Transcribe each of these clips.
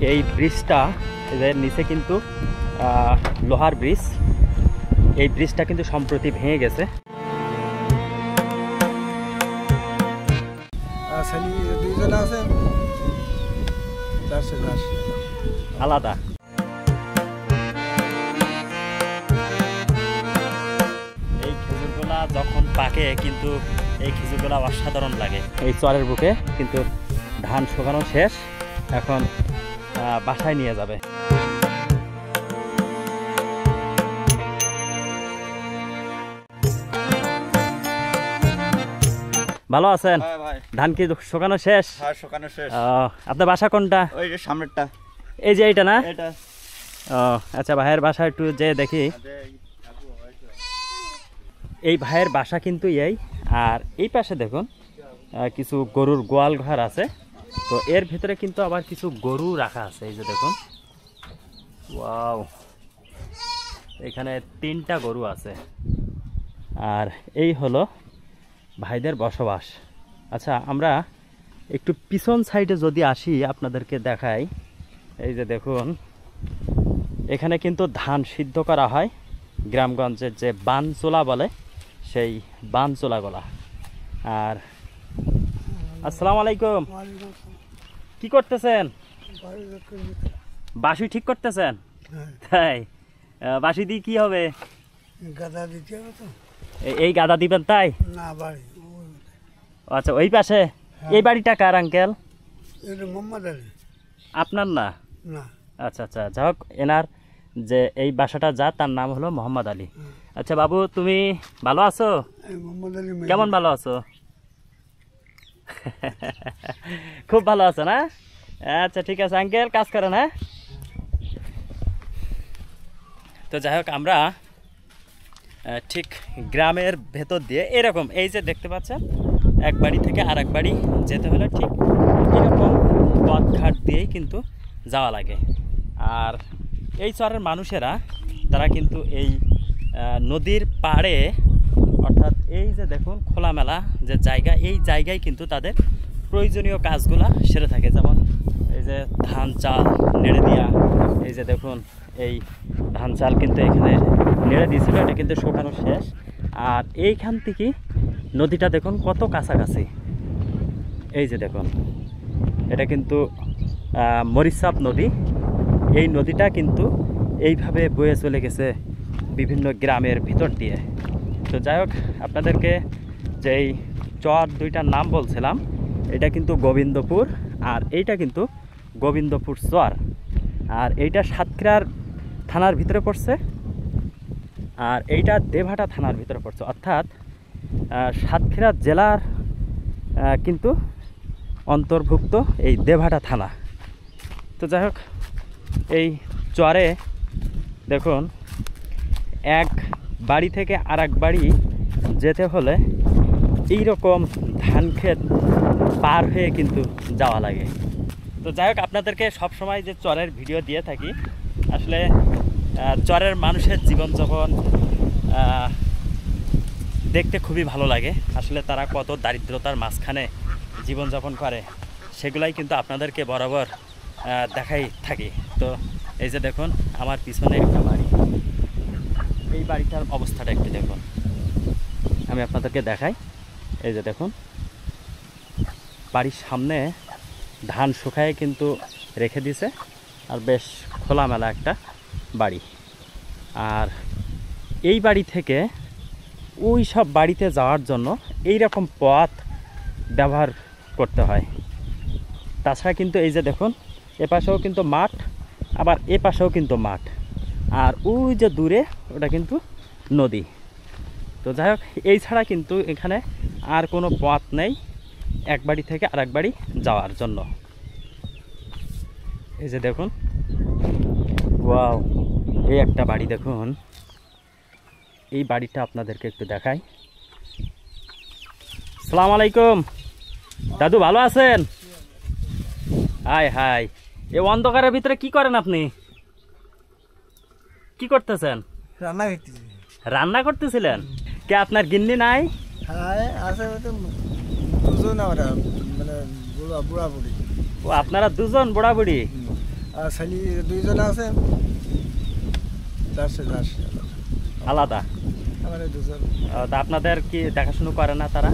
এই ব্রিজটা এর নিচে কিন্তু লোহার ব্রিজ, এই ব্রিজটা কিন্তু সম্প্রতি ভেঙে গেছে। আলাদা এই খেজুরগুলা যখন পাকে কিন্তু এই খেজুরগুলা অসাধারণ লাগে। এই চরের বুকে কিন্তু ধান শুকানো শেষ, এখন বাসায় নিয়ে যাবে। ভালো আছেন? ধান কি শুকানো শেষ? হ্যাঁ, শুকানো শেষ। আপনার বাসা কোনটা? ওই যে সামনেরটা। এই যে এইটা না? এটা। আচ্ছা, ভাইয়ের বাসা একটু যে দেখি। এই ভাইয়ের বাসা কিন্তু এই, আর এই পাশে দেখুন কিছু গরুর গোয়াল ঘর আছে। তো এর ভিতরে কিন্তু আবার কিছু গরু রাখা আছে, এই যে দেখুন। ওয়াও, এখানে 3টা গরু আছে। আর এই হলো ভাইদের বসবাস। আচ্ছা, আমরা একটু পিছন সাইডে যদি আসি আপনাদেরকে দেখাই। এই যে দেখুন, এখানে কিন্তু ধান সিদ্ধ করা হয়, গ্রামগঞ্জের যে বানচোলা বলে সেই বানচোলাগুলা। আর আসসালামু আলাইকুম, কি করতেছেন? বাঁশি ঠিক করতেছেন? তাই, বাঁশি দিয়ে কি হবে? গাদা দিতে হবে তো। এই গাদা দিবেন তাই? না, বাড়ি। আচ্ছা, ওই পাশে। এই বাড়িটা কার আঙ্কেল? এটা মোহাম্মদ আলী। আপনার না? না। আচ্ছা আচ্ছা, যাই হোক, এনার যে এই বাসাটা যা, তার নাম হলো মোহাম্মদ আলী। আচ্ছা বাবু, তুমি ভালো আছো? মোহাম্মদ আলী। কেমন ভালো আছো? খুব ভালো আছো না? আচ্ছা ঠিক আছে আঙ্কেল, কাজ করেন। হ্যাঁ, তো যাই হোক, আমরা ঠিক গ্রামের ভেতর দিয়ে এরকম, এই যে দেখতে পাচ্ছেন, এক বাড়ি থেকে আর এক বাড়ি যেতে হলে ঠিক এরকম পথঘাট দিয়েই কিন্তু যাওয়া লাগে। আর এই চরের মানুষেরা তারা কিন্তু এই নদীর পাড়ে, অর্থাৎ এই যে দেখুন খোলামেলা যে জায়গা, এই জায়গায় কিন্তু তাদের প্রয়োজনীয় কাজগুলা সেরে থাকে। যেমন এই যে ধান চাল নেড়ে দেওয়া, এই যে দেখুন এই ধান চাল কিন্তু এখানে নেড়ে দিয়েছিল, এটা কিন্তু শুকানো শেষ। আর এইখান থেকে নদীটা দেখুন কত কাছাকাছি। এই যে দেখুন, এটা কিন্তু মরিচাপ নদী। এই নদীটা কিন্তু এইভাবে বয়ে চলে গেছে বিভিন্ন গ্রামের ভিতর দিয়ে। তো যাই হোক, আপনাদেরকে যেই চর দুইটার নাম বলছিলাম, এটা কিন্তু গোবিন্দপুর, আর এইটা কিন্তু গোবিন্দপুর চর। আর এইটা সাতক্ষীরার থানার ভিতরে পড়ছে, আর এইটা দেবহাটা থানার ভিতরে পড়ছে, অর্থাৎ সাতক্ষীরা জেলার কিন্তু অন্তর্ভুক্ত এই দেবহাটা থানা। তো যাই হোক, এই চরে দেখুন এক বাড়ি থেকে আর এক বাড়ি যেতে হলে এইরকম ধান ক্ষেত পার হয়ে কিন্তু যাওয়া লাগে। তো যাই হোক, আপনাদেরকে সবসময় যে চরের ভিডিও দিয়ে থাকি, আসলে চরের মানুষের জীবনযাপন দেখতে খুবই ভালো লাগে। আসলে তারা কত দারিদ্রতার মাঝখানে জীবনযাপন করে, সেগুলাই কিন্তু আপনাদেরকে বরাবর দেখাই থাকি। তো এই যে দেখুন আমার পিছনে একটা বাড়ি, এই বাড়িটার অবস্থাটা একটু দেখুন, আমি আপনাদেরকে দেখাই। এই যে দেখুন, বাড়ির সামনে ধান শুকায় কিন্তু রেখে দিয়েছে, আর বেশ খোলামেলা একটা বাড়ি। আর এই বাড়ি থেকে ওই সব বাড়িতে যাওয়ার জন্য এই রকম পথ ব্যবহার করতে হয়। তাছাড়া কিন্তু এই যে দেখুন, এপাশেও কিন্তু মাঠ, আবার এপাশেও কিন্তু মাঠ, আর ওই যে দূরে ওটা কিন্তু নদী। তো যাই হোক, এই ছাড়া কিন্তু এখানে আর কোনো পথ নেই এক বাড়ি থেকে আর এক বাড়ি যাওয়ার জন্য। এই যে দেখুন, ওয়াও, এই একটা বাড়ি দেখুন। এই বাড়িটা আপনাদেরকে একটু দেখাই। আসসালামু আলাইকুম দাদু, ভালো আছেন? হাই হাই, এই অন্ধকারের ভিতরে কি করেন আপনি? কি করতেছেন? রান্না করতেছি। রান্না করতেছিলেন? কে আপনার গিন্নি নাই? হ্যাঁ আছে, দুজন আমরা, মানে বুড়া বুড়ি। ও, আপনারা দুজন বুড়া বুড়ি? আর ছেলে দুইজন আছে, যাচ্ছে যাচ্ছে আলাদা? আমার দুজন তা আপনাদের কি দেখাশুনো করে না তারা?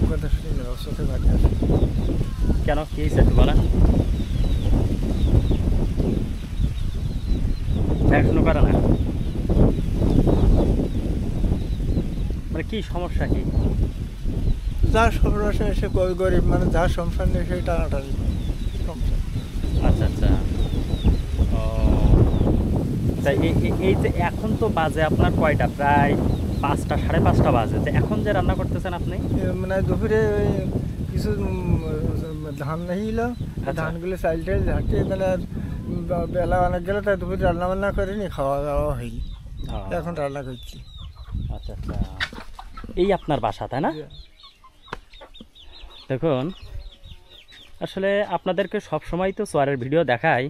কথা শুনি না, চোখে ভাগ আসে। কেন, কি হয়েছে একটু বলেন? দেখাশুনো করে না মানে কি সমস্যা কি? যার সমস্যা সে গরিব মানে যার সংসার নেই সেই টানাটানি সংসার। আচ্ছা আচ্ছা। ও তাই এই যে এখন তো বাজে আপনার কয়টা, প্রায় 5টা 5:30 বাজে, তো এখন যে রান্না করতেছেন আপনি? মানে দুপুরে ওই কিছু ধান নেইল, ধানগুলো চাইল টাইল ঝাঁটিয়ে মানে বেলা অনেক গেলে তাই দুপুরে রান্না বান্না করিনি, খাওয়া দাওয়া হয়নি, এখন রান্না করছি। আচ্ছা আচ্ছা, এই আপনার বাসা তাই না? দেখুন আসলে আপনাদেরকে সব সময় তো চোয়ারের ভিডিও দেখাই,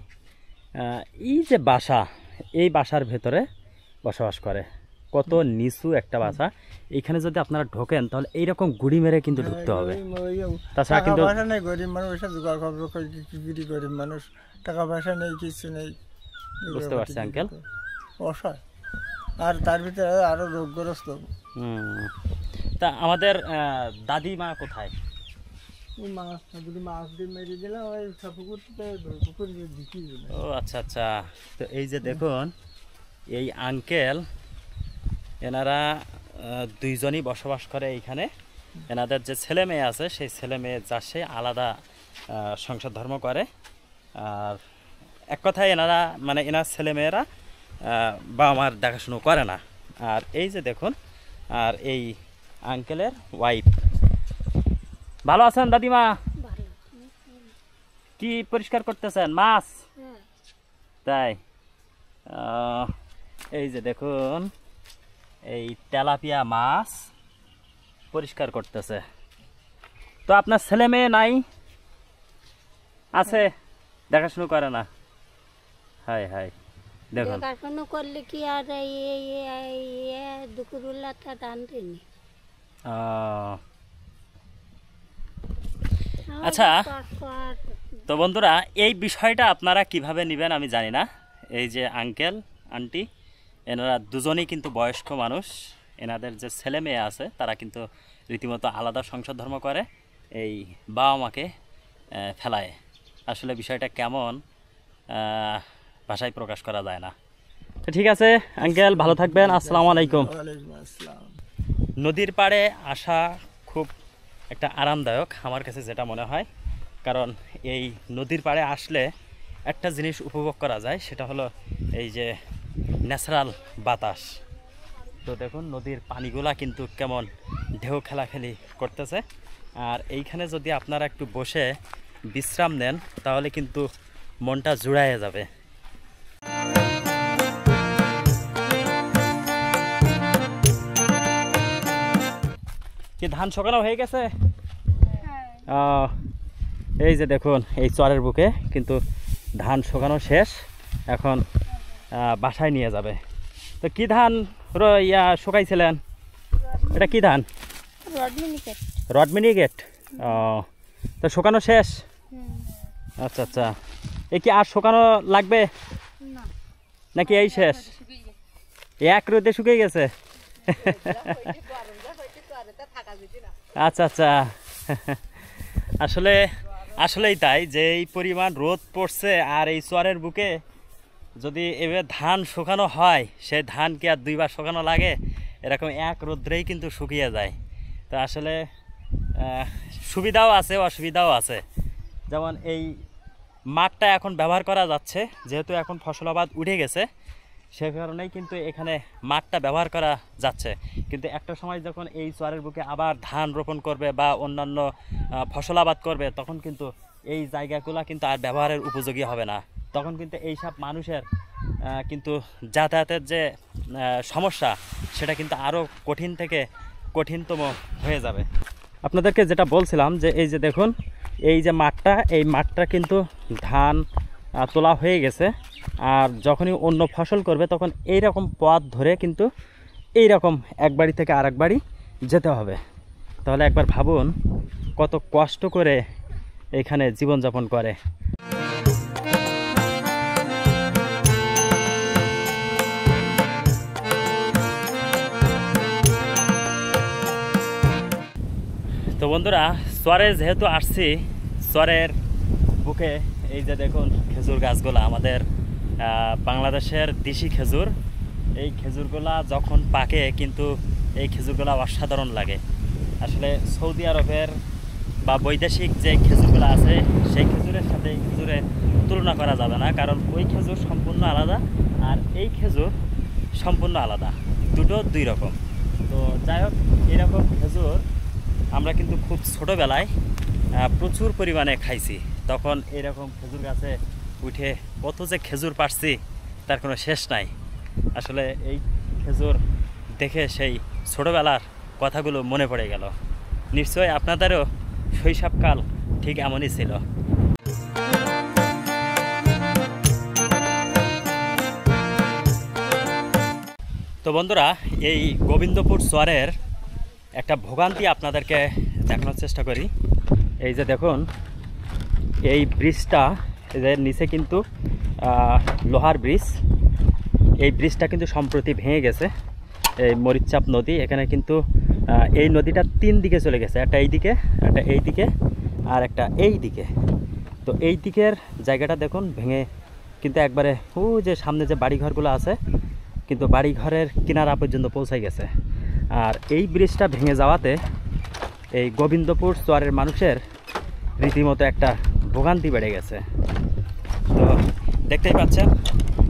এই যে বাসা, এই বাসার ভেতরে বসবাস করে, কত নিচু একটা বাসা। এইখানে যদি আপনারা ঢোকেন তাহলে এইরকম গুড়ি মেরে কিন্তু ঢুকতে হবে, তাছাড়া কিন্তু পয়সা নেই, গরিব মানুষ এসে জোগাড় খবর কি গরিব মানুষ, টাকা পয়সা নেই, কিছু নেই। বুঝতে পারছি আঙ্কেল। অসহায়, আর তার ভিতরে আরো রোগগ্রস্ত। তা আমাদের দাদিমা কোথায়? যদি মাছ দিয়ে মেরে দিলাম ওই পুকুর দিচ্ছি। ও আচ্ছা আচ্ছা। তো এই যে দেখুন এই আঙ্কেল, এনারা দুইজনই বসবাস করে এইখানে। এনাদের যে ছেলে মেয়ে আছে সেই ছেলে মেয়ে যার সে আলাদা সংসার ধর্ম করে। আর এক কথায় এনারা মানে এনার ছেলে মেয়েরা বাবা মার দেখাশুনো করে না। আর এই যে দেখুন, আর এই আঙ্কেলের ওয়াইফ। ভালো আছেন দাদিমা? কি পরিষ্কার করতেছেন? মাছ? তাই এই যে দেখুন এই তেলাপিয়া মাছ পরিষ্কার করতেছে। তো আপনার ছেলে মেয়ে নাই? আছে, দেখাশুনো করে না? হাই হাই, দেখুন দেখাশুনো করলে কি আর দুপুরবেলাটা টানতেনি। আচ্ছা, তো বন্ধুরা এই বিষয়টা আপনারা কিভাবে নেবেন আমি জানি না। এই যে আঙ্কেল আন্টি এনারা দুজনেই কিন্তু বয়স্ক মানুষ, এনাদের যে ছেলে মেয়ে আছে তারা কিন্তু রীতিমতো আলাদা সংসার ধর্ম করে, এই বাবা মাকে ফেলায়। আসলে বিষয়টা কেমন ভাষায় প্রকাশ করা যায় না। তো ঠিক আছে আঙ্কেল, ভালো থাকবেন, আসসালামু আলাইকুম। নদীর পাড়ে আসা খুব একটা আরামদায়ক আমার কাছে যেটা মনে হয়, কারণ এই নদীর পাড়ে আসলে একটা জিনিস উপভোগ করা যায়, সেটা হলো এই যে ন্যাচারাল বাতাস। তো দেখুন নদীর পানিগুলা কিন্তু কেমন ঢেউ খেলাখেলি করতেছে। আর এইখানে যদি আপনারা একটু বসে বিশ্রাম নেন তাহলে কিন্তু মনটা জুড়াইয়া যাবে। কি ধান শুকানো হয়ে গেছে? এই যে দেখুন এই চরের বুকে কিন্তু ধান শুকানো শেষ, এখন বাসায় নিয়ে যাবে। তো কি ধান শুকাইছিলেন? এটা কি ধান? রড মিনিকেট। তো শুকানো শেষ? আচ্ছা আচ্ছা। এ কি আর শুকানো লাগবে নাকি এই শেষ? এক রোদে শুকিয়ে গেছে? আচ্ছা আচ্ছা। আসলেই তাই যে এই পরিমাণ রোদ পড়ছে, আর এই চরের বুকে যদি এভাবে ধান শুকানো হয়, সেই ধান কি আর দুইবার শুকানো লাগে? এরকম এক রোদ্রেই কিন্তু শুকিয়ে যায়। তো আসলে সুবিধাও আছে অসুবিধাও আছে। যেমন এই মাঠটা এখন ব্যবহার করা যাচ্ছে, যেহেতু এখন ফসলাবাদ উঠে গেছে, সে কারণেই কিন্তু এখানে মাঠটা ব্যবহার করা যাচ্ছে। কিন্তু একটা সময় যখন এই চরের বুকে আবার ধান রোপণ করবে বা অন্যান্য ফসলাবাদ করবে, তখন কিন্তু এই জায়গাগুলো কিন্তু আর ব্যবহারের উপযোগী হবে না। তখন কিন্তু এইসব মানুষের কিন্তু যাতায়াতের যে সমস্যা, সেটা কিন্তু আরও কঠিন থেকে কঠিনতম হয়ে যাবে। আপনাদেরকে যেটা বলছিলাম যে এই যে দেখুন এই যে মাঠটা, এই মাঠটা কিন্তু ধান তোলা হয়ে গেছে। আর যখনই অন্য ফসল করবে তখন এই রকম পথ ধরে কিন্তু এই রকম এক বাড়ি থেকে আরেক বাড়ি যেতে হবে। তাহলে একবার ভাবুন কত কষ্ট করে এখানে জীবনযাপন করে। বন্ধুরা চরে যেহেতু আসছি, চরের বুকে এই যে দেখুন খেজুর গাছগুলো আমাদের বাংলাদেশের দেশি খেজুর। এই খেজুরগুলা যখন পাকে কিন্তু এই খেজুরগুলা অসাধারণ লাগে। আসলে সৌদি আরবের বা বৈদেশিক যে খেজুরগুলো আছে সেই খেজুরের সাথে এই খেজুরের তুলনা করা যাবে না, কারণ ওই খেজুর সম্পূর্ণ আলাদা আর এই খেজুর সম্পূর্ণ আলাদা, দুটো দুই রকম। তো যাই হোক, এরকম খেজুর আমরা কিন্তু খুব ছোটোবেলায় প্রচুর পরিমাণে খাইছি। তখন এরকম খেজুর গাছে উঠে কত যে খেজুর পাড়ছি তার কোনো শেষ নাই। আসলে এই খেজুর দেখে সেই ছোটোবেলার কথাগুলো মনে পড়ে গেল। নিশ্চয়ই আপনাদেরও শৈশবকাল ঠিক এমনই ছিল। তো বন্ধুরা, এই গোবিন্দপুর চরের একটা ভোগান্তি আপনাদেরকে দেখানোর চেষ্টা করি। এই যে দেখুন, এই ব্রিজটা, এদের নিচে কিন্তু লোহার ব্রিজ। এই ব্রিজটা কিন্তু সম্প্রতি ভেঙে গেছে। এই মরিচচাপ নদী, এখানে কিন্তু এই নদীটা 3 দিকে চলে গেছে, একটা এই দিকে, একটা এই দিকে, আর একটা এই দিকে। তো এই দিকের জায়গাটা দেখুন ভেঙে কিন্তু একবারে যে সামনে যে বাড়িঘরগুলো আছে কিন্তু বাড়িঘরের কিনারা পর্যন্ত পৌঁছে গেছে। আর এই ব্রিজটা ভেঙে যাওয়াতে এই গোবিন্দপুর চরের মানুষের রীতিমতো একটা ভোগান্তি বেড়ে গেছে। তো দেখতেই পাচ্ছেন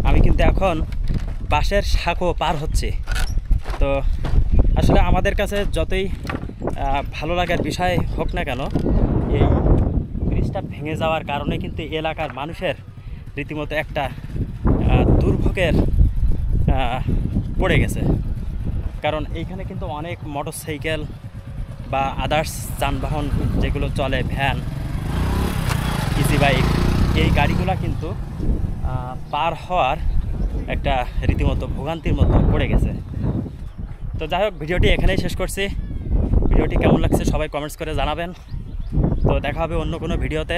আমি কিন্তু এখন বাঁশের শাঁখো পার হচ্ছি। তো আসলে আমাদের কাছে যতই ভালো লাগার বিষয় হোক না কেন, এই ব্রিজটা ভেঙে যাওয়ার কারণে কিন্তু এলাকার মানুষের রীতিমতো একটা দুর্ভোগের পড়ে গেছে। কারণ এইখানে কিন্তু অনেক মোটরসাইকেল বা আদার্স যানবাহন যেগুলো চলে, ভ্যান, ইজি বাইক, এই গাড়িগুলো কিন্তু পার হওয়ার একটা রীতিমতো ভোগান্তির মতো পড়ে গেছে। তো যাই হোক, ভিডিওটি এখানেই শেষ করছি। ভিডিওটি কেমন লাগছে সবাই কমেন্টস করে জানাবেন। তো দেখা হবে অন্য কোনো ভিডিওতে,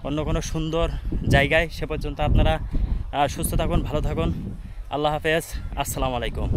অন্য কোনো সুন্দর জায়গায়। সে পর্যন্ত আপনারা সুস্থ থাকুন, ভালো থাকুন। আল্লাহ হাফেজ, আসসালামু আলাইকুম।